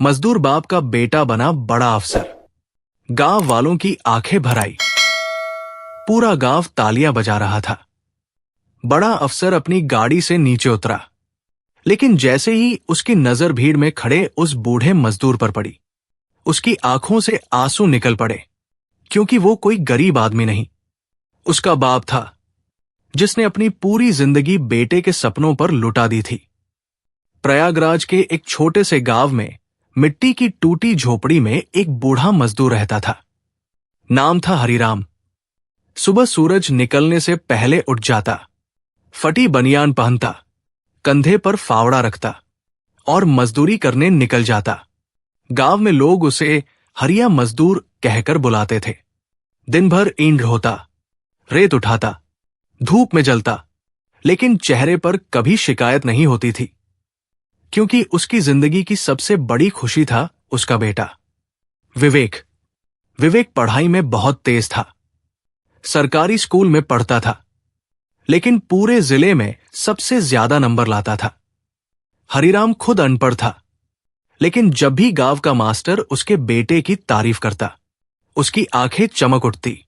मजदूर बाप का बेटा बना बड़ा अफसर। गांव वालों की आंखें भर आई। पूरा गांव तालियां बजा रहा था। बड़ा अफसर अपनी गाड़ी से नीचे उतरा, लेकिन जैसे ही उसकी नजर भीड़ में खड़े उस बूढ़े मजदूर पर पड़ी, उसकी आंखों से आंसू निकल पड़े, क्योंकि वो कोई गरीब आदमी नहीं, उसका बाप था, जिसने अपनी पूरी जिंदगी बेटे के सपनों पर लुटा दी थी। प्रयागराज के एक छोटे से गांव में मिट्टी की टूटी झोपड़ी में एक बूढ़ा मजदूर रहता था। नाम था हरिराम। सुबह सूरज निकलने से पहले उठ जाता, फटी बनियान पहनता, कंधे पर फावड़ा रखता और मजदूरी करने निकल जाता। गांव में लोग उसे हरिया मजदूर कहकर बुलाते थे। दिन भर ईंट ढोता, रेत उठाता, धूप में जलता, लेकिन चेहरे पर कभी शिकायत नहीं होती थी, क्योंकि उसकी जिंदगी की सबसे बड़ी खुशी था उसका बेटा विवेक। विवेक पढ़ाई में बहुत तेज था। सरकारी स्कूल में पढ़ता था, लेकिन पूरे जिले में सबसे ज्यादा नंबर लाता था। हरिराम खुद अनपढ़ था, लेकिन जब भी गांव का मास्टर उसके बेटे की तारीफ करता, उसकी आंखें चमक उठती।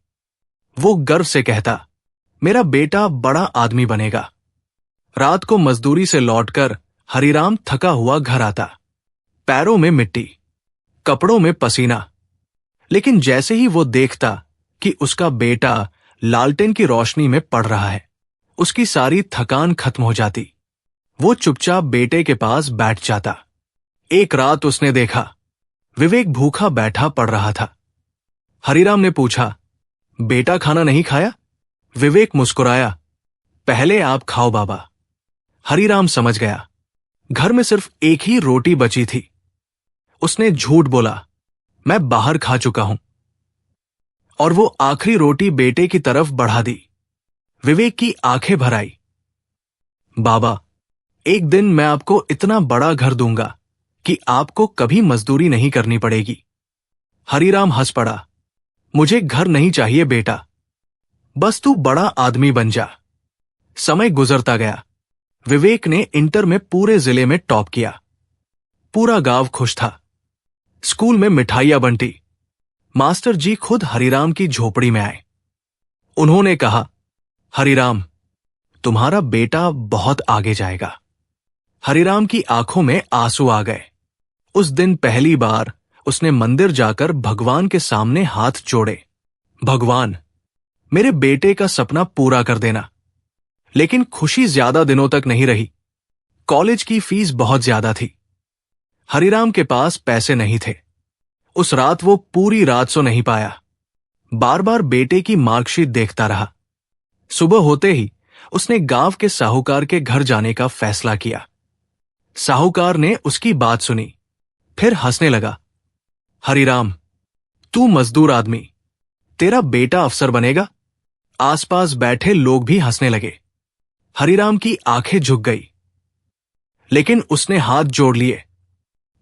वो गर्व से कहता, मेरा बेटा बड़ा आदमी बनेगा। रात को मजदूरी से लौटकर हरिराम थका हुआ घर आता, पैरों में मिट्टी, कपड़ों में पसीना, लेकिन जैसे ही वो देखता कि उसका बेटा लालटेन की रोशनी में पड़ रहा है, उसकी सारी थकान खत्म हो जाती। वो चुपचाप बेटे के पास बैठ जाता। एक रात उसने देखा, विवेक भूखा बैठा पड़ रहा था। हरिराम ने पूछा, बेटा खाना नहीं खाया? विवेक मुस्कुराया, पहले आप खाओ बाबा। हरिराम समझ गया, घर में सिर्फ एक ही रोटी बची थी। उसने झूठ बोला, मैं बाहर खा चुका हूं, और वो आखिरी रोटी बेटे की तरफ बढ़ा दी। विवेक की आंखें भर आई। बाबा, एक दिन मैं आपको इतना बड़ा घर दूंगा कि आपको कभी मजदूरी नहीं करनी पड़ेगी। हरिराम हंस पड़ा, मुझे घर नहीं चाहिए बेटा, बस तू बड़ा आदमी बन जा। समय गुजरता गया। विवेक ने इंटर में पूरे जिले में टॉप किया। पूरा गांव खुश था। स्कूल में मिठाइयां बंटी। मास्टर जी खुद हरिराम की झोपड़ी में आए। उन्होंने कहा, हरिराम, तुम्हारा बेटा बहुत आगे जाएगा। हरिराम की आंखों में आंसू आ गए। उस दिन पहली बार उसने मंदिर जाकर भगवान के सामने हाथ जोड़े। भगवान, मेरे बेटे का सपना पूरा कर देना। लेकिन खुशी ज्यादा दिनों तक नहीं रही। कॉलेज की फीस बहुत ज्यादा थी। हरिराम के पास पैसे नहीं थे। उस रात वो पूरी रात सो नहीं पाया। बार बार बेटे की मार्कशीट देखता रहा। सुबह होते ही उसने गांव के साहूकार के घर जाने का फैसला किया। साहूकार ने उसकी बात सुनी, फिर हंसने लगा। हरिराम, तू मजदूर आदमी, तेरा बेटा अफसर बनेगा। आसपास बैठे लोग भी हंसने लगे। हरिराम की आंखें झुक गई, लेकिन उसने हाथ जोड़ लिए।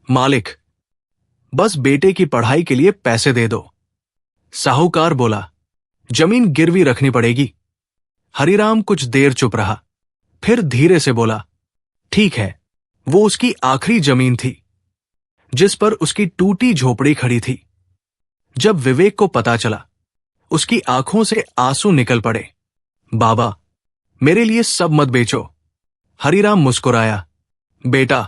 मालिक, बस बेटे की पढ़ाई के लिए पैसे दे दो। साहूकार बोला, जमीन गिरवी रखनी पड़ेगी। हरिराम कुछ देर चुप रहा, फिर धीरे से बोला, ठीक है। वो उसकी आखिरी जमीन थी, जिस पर उसकी टूटी झोपड़ी खड़ी थी। जब विवेक को पता चला, उसकी आंखों से आंसू निकल पड़े। बाबा, मेरे लिए सब मत बेचो। हरिराम मुस्कुराया, बेटा,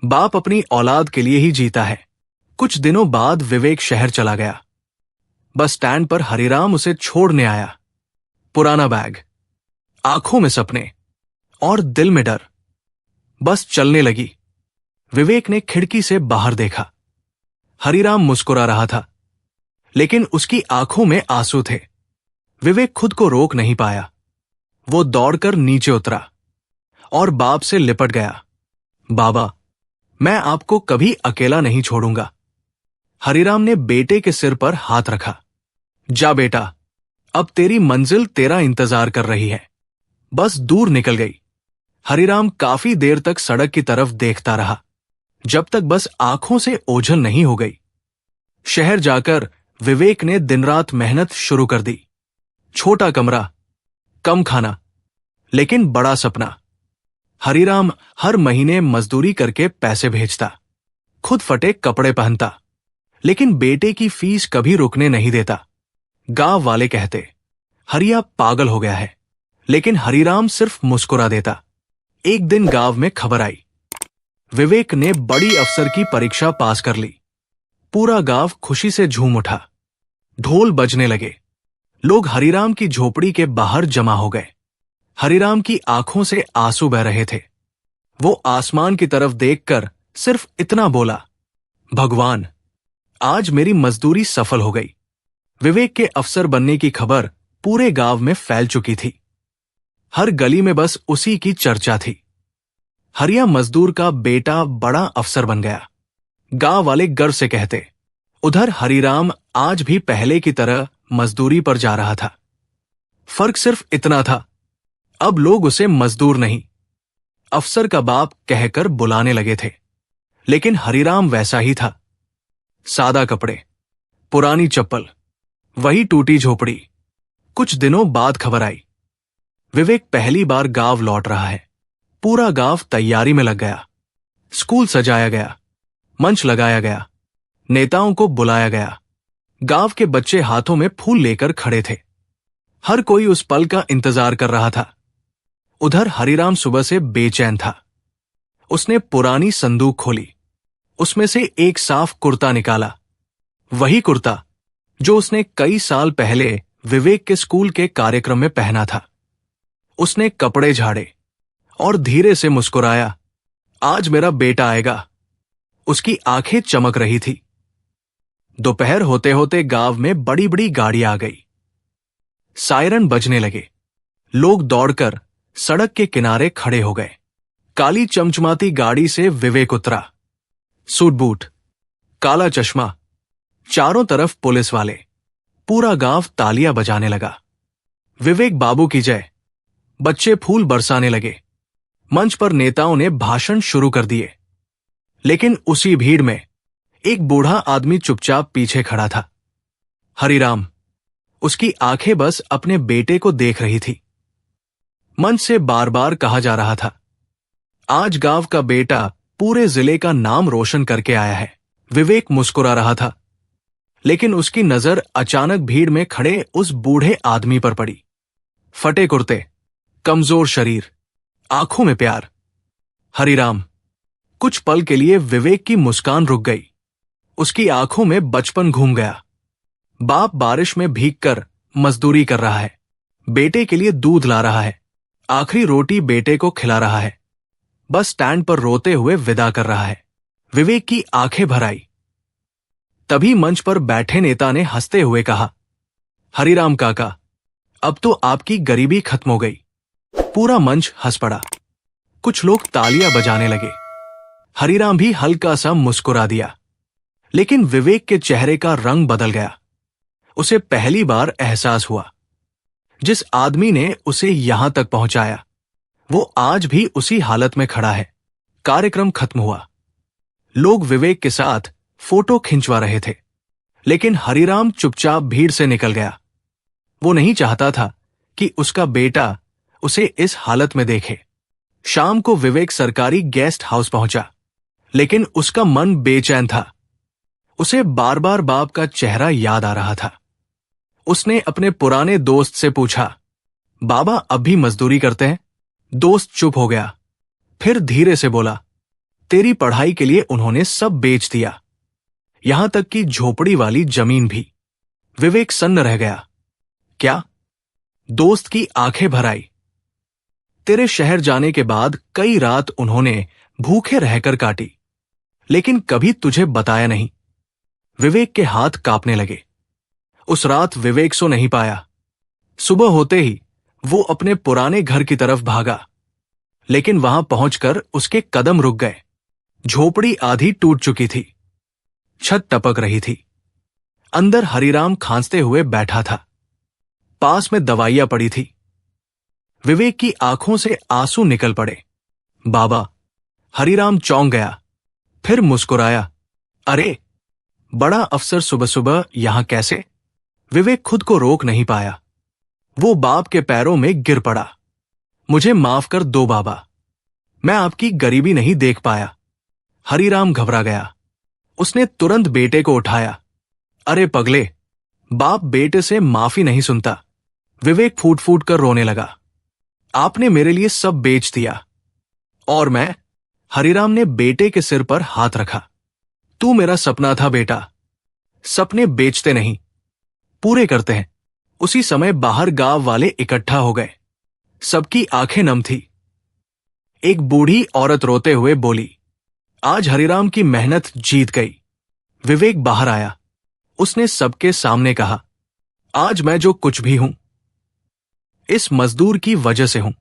बाप अपनी औलाद के लिए ही जीता है। कुछ दिनों बाद विवेक शहर चला गया। बस स्टैंड पर हरिराम उसे छोड़ने आया। पुराना बैग, आंखों में सपने और दिल में डर। बस चलने लगी। विवेक ने खिड़की से बाहर देखा। हरिराम मुस्कुरा रहा था, लेकिन उसकी आंखों में आंसू थे। विवेक खुद को रोक नहीं पाया। वो दौड़कर नीचे उतरा और बाप से लिपट गया। बाबा, मैं आपको कभी अकेला नहीं छोड़ूंगा। हरिराम ने बेटे के सिर पर हाथ रखा। जा बेटा, अब तेरी मंजिल तेरा इंतजार कर रही है। बस दूर निकल गई। हरिराम काफी देर तक सड़क की तरफ देखता रहा, जब तक बस आंखों से ओझल नहीं हो गई। शहर जाकर विवेक ने दिन रात मेहनत शुरू कर दी। छोटा कमरा, कम खाना, लेकिन बड़ा सपना। हरिराम हर महीने मजदूरी करके पैसे भेजता। खुद फटे कपड़े पहनता, लेकिन बेटे की फीस कभी रुकने नहीं देता। गांव वाले कहते, हरिया पागल हो गया है, लेकिन हरिराम सिर्फ मुस्कुरा देता। एक दिन गांव में खबर आई, विवेक ने बड़ी अफसर की परीक्षा पास कर ली। पूरा गांव खुशी से झूम उठा, ढोल बजने लगे। लोग हरिराम की झोपड़ी के बाहर जमा हो गए। हरिराम की आंखों से आंसू बह रहे थे। वो आसमान की तरफ देखकर सिर्फ इतना बोला, भगवान, आज मेरी मजदूरी सफल हो गई। विवेक के अफसर बनने की खबर पूरे गांव में फैल चुकी थी। हर गली में बस उसी की चर्चा थी। हरिया मजदूर का बेटा बड़ा अफसर बन गया। गांव वाले गर्व से कहते, उधर हरिराम आज भी पहले की तरह मजदूरी पर जा रहा था। फर्क सिर्फ इतना था, अब लोग उसे मजदूर नहीं, अफसर का बाप कहकर बुलाने लगे थे। लेकिन हरिराम वैसा ही था। सादा कपड़े, पुरानी चप्पल, वही टूटी झोपड़ी। कुछ दिनों बाद खबर आई, विवेक पहली बार गांव लौट रहा है। पूरा गांव तैयारी में लग गया। स्कूल सजाया गया, मंच लगाया गया, नेताओं को बुलाया गया। गांव के बच्चे हाथों में फूल लेकर खड़े थे। हर कोई उस पल का इंतजार कर रहा था। उधर हरिराम सुबह से बेचैन था। उसने पुरानी संदूक खोली, उसमें से एक साफ कुर्ता निकाला, वही कुर्ता जो उसने कई साल पहले विवेक के स्कूल के कार्यक्रम में पहना था। उसने कपड़े झाड़े और धीरे से मुस्कुराया, आज मेरा बेटा आएगा। उसकी आंखें चमक रही थी। दोपहर होते होते गांव में बड़ी बड़ी गाड़ियां आ गई। सायरन बजने लगे। लोग दौड़कर सड़क के किनारे खड़े हो गए। काली चमचमाती गाड़ी से विवेक उतरा। सूट बूट, काला चश्मा, चारों तरफ पुलिस वाले। पूरा गांव तालियां बजाने लगा। विवेक बाबू की जय। बच्चे फूल बरसाने लगे। मंच पर नेताओं ने भाषण शुरू कर दिए। लेकिन उसी भीड़ में एक बूढ़ा आदमी चुपचाप पीछे खड़ा था। हरिराम। उसकी आंखें बस अपने बेटे को देख रही थी। मंच से बार बार कहा जा रहा था, आज गांव का बेटा पूरे जिले का नाम रोशन करके आया है। विवेक मुस्कुरा रहा था, लेकिन उसकी नजर अचानक भीड़ में खड़े उस बूढ़े आदमी पर पड़ी। फटे कुर्ते, कमजोर शरीर, आंखों में प्यार। हरिराम। कुछ पल के लिए विवेक की मुस्कान रुक गई। उसकी आंखों में बचपन घूम गया। बाप बारिश में भीगकर मजदूरी कर रहा है, बेटे के लिए दूध ला रहा है, आखिरी रोटी बेटे को खिला रहा है, बस स्टैंड पर रोते हुए विदा कर रहा है। विवेक की आंखें भर आई। तभी मंच पर बैठे नेता ने हंसते हुए कहा, हरिराम काका, अब तो आपकी गरीबी खत्म हो गई। पूरा मंच हंस पड़ा। कुछ लोग तालियां बजाने लगे। हरिराम भी हल्का सा मुस्कुरा दिया। लेकिन विवेक के चेहरे का रंग बदल गया। उसे पहली बार एहसास हुआ, जिस आदमी ने उसे यहां तक पहुंचाया, वो आज भी उसी हालत में खड़ा है। कार्यक्रम खत्म हुआ। लोग विवेक के साथ फोटो खिंचवा रहे थे, लेकिन हरिराम चुपचाप भीड़ से निकल गया। वो नहीं चाहता था कि उसका बेटा उसे इस हालत में देखे। शाम को विवेक सरकारी गेस्ट हाउस पहुंचा, लेकिन उसका मन बेचैन था। उसे बार बार बाप का चेहरा याद आ रहा था। उसने अपने पुराने दोस्त से पूछा, बाबा अब भी मजदूरी करते हैं? दोस्त चुप हो गया। फिर धीरे से बोला, तेरी पढ़ाई के लिए उन्होंने सब बेच दिया, यहां तक कि झोपड़ी वाली जमीन भी। विवेक सन्न रह गया। क्या? दोस्त की आंखें भर आई। तेरे शहर जाने के बाद कई रात उन्होंने भूखे रहकर काटी, लेकिन कभी तुझे बताया नहीं। विवेक के हाथ कांपने लगे। उस रात विवेक सो नहीं पाया। सुबह होते ही वो अपने पुराने घर की तरफ भागा, लेकिन वहां पहुंचकर उसके कदम रुक गए। झोपड़ी आधी टूट चुकी थी, छत टपक रही थी। अंदर हरिराम खांसते हुए बैठा था। पास में दवाइयां पड़ी थी। विवेक की आंखों से आंसू निकल पड़े। बाबा। हरिराम चौंक गया, फिर मुस्कुराया। अरे, बड़ा अफसर सुबह सुबह यहां कैसे? विवेक खुद को रोक नहीं पाया। वो बाप के पैरों में गिर पड़ा। मुझे माफ कर दो बाबा, मैं आपकी गरीबी नहीं देख पाया। हरिराम घबरा गया। उसने तुरंत बेटे को उठाया। अरे पगले, बाप बेटे से माफी नहीं सुनता। विवेक फूट फूट कर रोने लगा। आपने मेरे लिए सब बेच दिया। और मैं? हरिराम ने बेटे के सिर पर हाथ रखा। तू मेरा सपना था बेटा। सपने बेचते नहीं, पूरे करते हैं। उसी समय बाहर गांव वाले इकट्ठा हो गए। सबकी आंखें नम थी। एक बूढ़ी औरत रोते हुए बोली, आज हरिराम की मेहनत जीत गई। विवेक बाहर आया। उसने सबके सामने कहा, आज मैं जो कुछ भी हूं, इस मजदूर की वजह से हूं।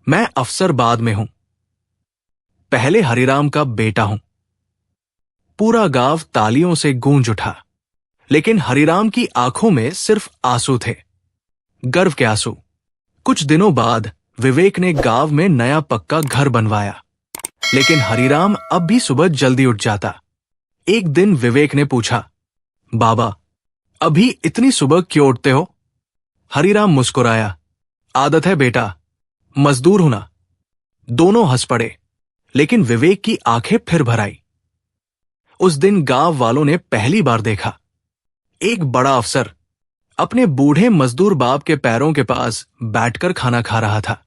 मैं अफसरबाद में हूं, पहले हरिराम का बेटा हूं। पूरा गांव तालियों से गूंज उठा, लेकिन हरिराम की आंखों में सिर्फ आंसू थे, गर्व के आंसू। कुछ दिनों बाद विवेक ने गांव में नया पक्का घर बनवाया, लेकिन हरिराम अब भी सुबह जल्दी उठ जाता। एक दिन विवेक ने पूछा, बाबा, अभी इतनी सुबह क्यों उठते हो? हरिराम मुस्कुराया, आदत है बेटा, मजदूर हूं ना। दोनों हंस पड़े, लेकिन विवेक की आंखें फिर भर आई। उस दिन गांव वालों ने पहली बार देखा, एक बड़ा अफसर अपने बूढ़े मजदूर बाप के पैरों के पास बैठकर खाना खा रहा था।